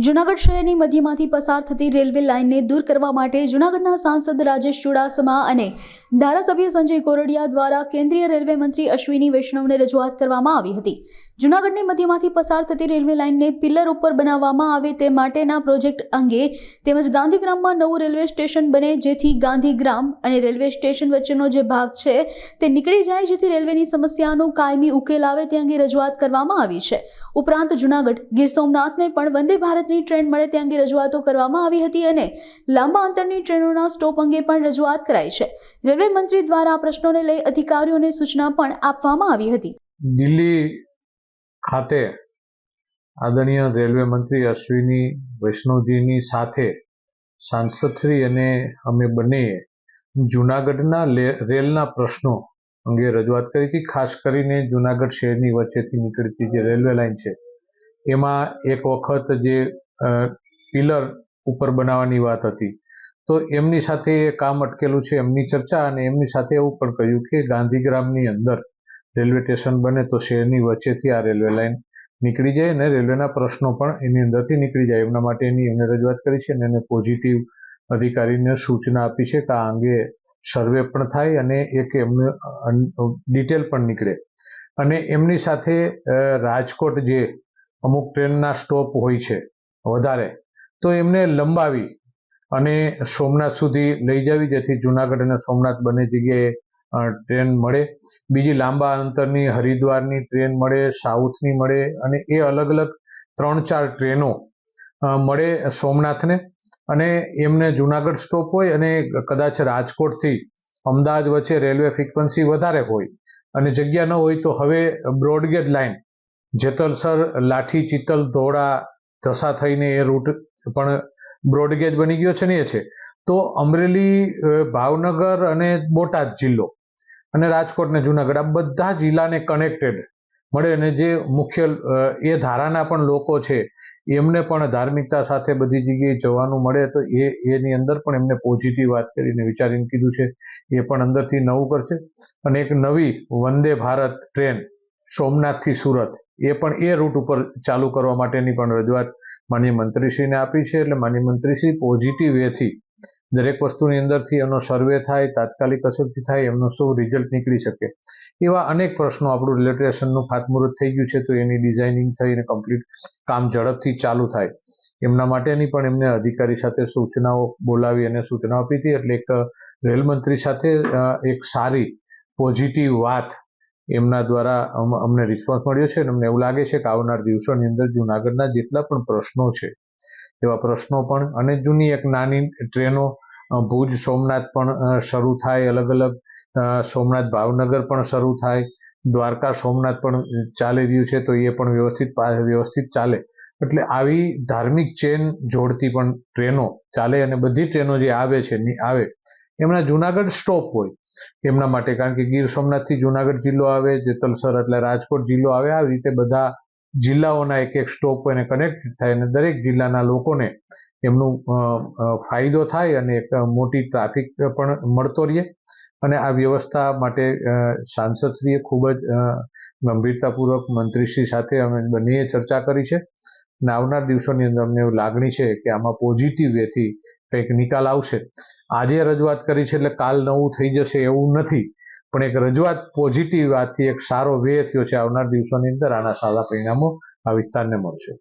જૂનાગઢ શહેરની મધ્યમાંથી પસાર થતી રેલવે લાઇનને દૂર કરવા માટે જૂનાગઢના સાંસદ રાજેશ ચુડાસમા અને ધારાસભ્ય સંજય કોરડિયા દ્વારા કેન્દ્રીય રેલવે મંત્રી અશ્વિની વૈષ્ણવને રજૂઆત કરવામાં આવી હતી। જૂનાગઢની મધ્યમાંથી પસાર થતી રેલવે લાઇનને પિલ્લર ઉપર બનાવવામાં આવે તે માટેના પ્રોજેક્ટ અંગે તેમજ ગાંધીગ્રામમાં નવું રેલવે સ્ટેશન બને જેથી ગાંધીગ્રામ અને રેલવે સ્ટેશન વચ્ચેનો જે ભાગ છે તે નીકળી જાય જેથી રેલવેની સમસ્યાનો કાયમી ઉકેલ આવે તે અંગે રજૂઆત કરવામાં આવી છે। ઉપરાંત જૂનાગઢ ગીર સોમનાથને પણ વંદે ભારતની ટ્રેન મળે તે અંગે રજૂઆતો કરવામાં આવી હતી અને લાંબા અંતરની ટ્રેનોના સ્ટોપ અંગે પણ રજૂઆત કરાઈ છે। રેલવે મંત્રી દ્વારા આ પ્રશ્નોને લઈ અધિકારીઓને સૂચના પણ આપવામાં આવી હતી। દિલ્હી ખાતે આદરણીય રેલવે મંત્રી અશ્વિની વૈષ્ણવજીની સાથે સાંસદશ્રી અને અમે બંનેએ જૂનાગઢના રેલના પ્રશ્નો અંગે રજૂઆત કરી હતી। ખાસ કરીને જૂનાગઢ શહેરની વચ્ચેથી નીકળતી જે રેલવે લાઇન છે એમાં એક વખત જે પિલર ઉપર બનાવવાની વાત હતી તો એમની સાથે એ કામ અટકેલું છે, એમની ચર્ચા અને એમની સાથે એવું પણ કહ્યું કે ગાંધીગ્રામની અંદર રેલવે સ્ટેશન બને તો શહેરની વચ્ચેથી આ રેલવે લાઇન નીકળી જાય અને રેલવેના પ્રશ્નો પણ એની અંદરથી નીકળી જાય એમના માટેની એમને રજૂઆત કરી છે અને એને પોઝિટિવ અધિકારીને સૂચના આપી છે કે આ અંગે સર્વે પણ થાય અને એક એમને ડિટેલ પણ નીકળે અને એમની સાથે રાજકોટ જે અમુક ટ્રેનના સ્ટોપ હોય છે વધારે તો એમને લંબાવી અને સોમનાથ સુધી લઈ જવી જેથી જૂનાગઢ અને સોમનાથ બંને જગ્યાએ ટ્રેન મળે। બીજી લાંબા અંતરની હરિદ્વારની ટ્રેન મળે, સાઉથની મળે અને એ અલગ અલગ 3-4 ટ્રેનો મળે સોમનાથને અને એમને જૂનાગઢ સ્ટોપ હોય અને કદાચ રાજકોટથી અમદાવાદ વચ્ચે રેલવે ફ્રિકવન્સી વધારે હોય અને જગ્યા ન હોય તો હવે બ્રોડગેજ લાઇન જેતલસર, લાઠી, ચિત્તલ, ધોળા, ઢસા થઈને એ રૂટ પણ બ્રોડગેજ બની ગયો છે ને એ છે તો અમરેલી, ભાવનગર અને બોટાદ જિલ્લો અને રાજકોટ ને જૂનાગઢ આ બધા જિલ્લાને કનેક્ટેડ મળે અને જે મુખ્ય એ ધારાના પણ લોકો છે એમને પણ ધાર્મિકતા સાથે બધી જગ્યાએ જવાનું મળે તો એની અંદર પણ એમને પોઝિટિવ વાત કરીને વિચારીને કીધું છે એ પણ અંદરથી નવું કરશે અને એક નવી વંદે ભારત ટ્રેન સોમનાથથી સુરત એ પણ એ રૂટ ઉપર ચાલુ કરવા માટેની પણ રજૂઆત માનનીય મંત્રીશ્રીને આપી છે। એટલે માનનીય મંત્રીશ્રી પોઝિટિવ વેથી દરેક વસ્તુની અંદરથી એનો સર્વે થાય, તાત્કાલિક અસરથી થાય, એમનો શું રિઝલ્ટ નીકળી શકે એવા અનેક પ્રશ્નો આપણું રેલવે સ્ટેશનનું ખાતમુહૂર્ત થઈ ગયું છે તો એની ડિઝાઇનિંગ થઈને કમ્પ્લીટ કામ ઝડપથી ચાલુ થાય એમના માટેની પણ એમને અધિકારી સાથે સૂચનાઓ બોલાવી અને સૂચનાઓ આપી હતી। એટલે એક રેલમંત્રી સાથે એક સારી પોઝિટિવ વાત એમના દ્વારા અમને રિસ્પોન્સ મળ્યો છે અને અમને એવું લાગે છે કે આવનાર દિવસોની અંદર જૂનાગઢના જેટલા પણ પ્રશ્નો છે એવા પ્રશ્નો પણ અને જૂની એક નાની ટ્રેનો ભુજ સોમનાથ પણ શરૂ થાય, અલગ અલગ સોમનાથ ભાવનગર પણ શરૂ થાય, દ્વારકા સોમનાથ પણ ચાલી રહ્યું છે તો એ પણ વ્યવસ્થિત ચાલે એટલે આવી ધાર્મિક ચેન જોડતી પણ ટ્રેનો ચાલે અને બધી ટ્રેનો જે આવે એમના જૂનાગઢ સ્ટોપ હોય એમના માટે, કારણ કે ગીર સોમનાથથી જૂનાગઢ જિલ્લો આવે, જેતલસર એટલે રાજકોટ જિલ્લો આવે, આવી રીતે બધા જિલ્લાઓના એક સ્ટોપ એને કનેક્ટ થાય અને દરેક જિલ્લાના લોકોને એમનું ફાયદો થાય અને એક મોટી ટ્રાફિક પણ મળતો રહે અને આ વ્યવસ્થા માટે સાંસદશ્રીએ ખૂબ જ ગંભીરતાપૂર્વક મંત્રીશ્રી સાથે અમે બંનેએ ચર્ચા કરી છે અને આવનાર દિવસોની અંદર અમને એવું લાગણી છે કે આમાં પોઝિટિવ વેથી કંઈક નિકાલ આવશે। આજે રજૂઆત કરી છે એટલે કાલ નવું થઈ જશે એવું નથી પણ એક રજૂઆત પોઝિટિવ વાતથી એક સારો વે થયો છે। આવનાર દિવસોની અંદર આના સારા પરિણામો આ વિસ્તારને મળશે।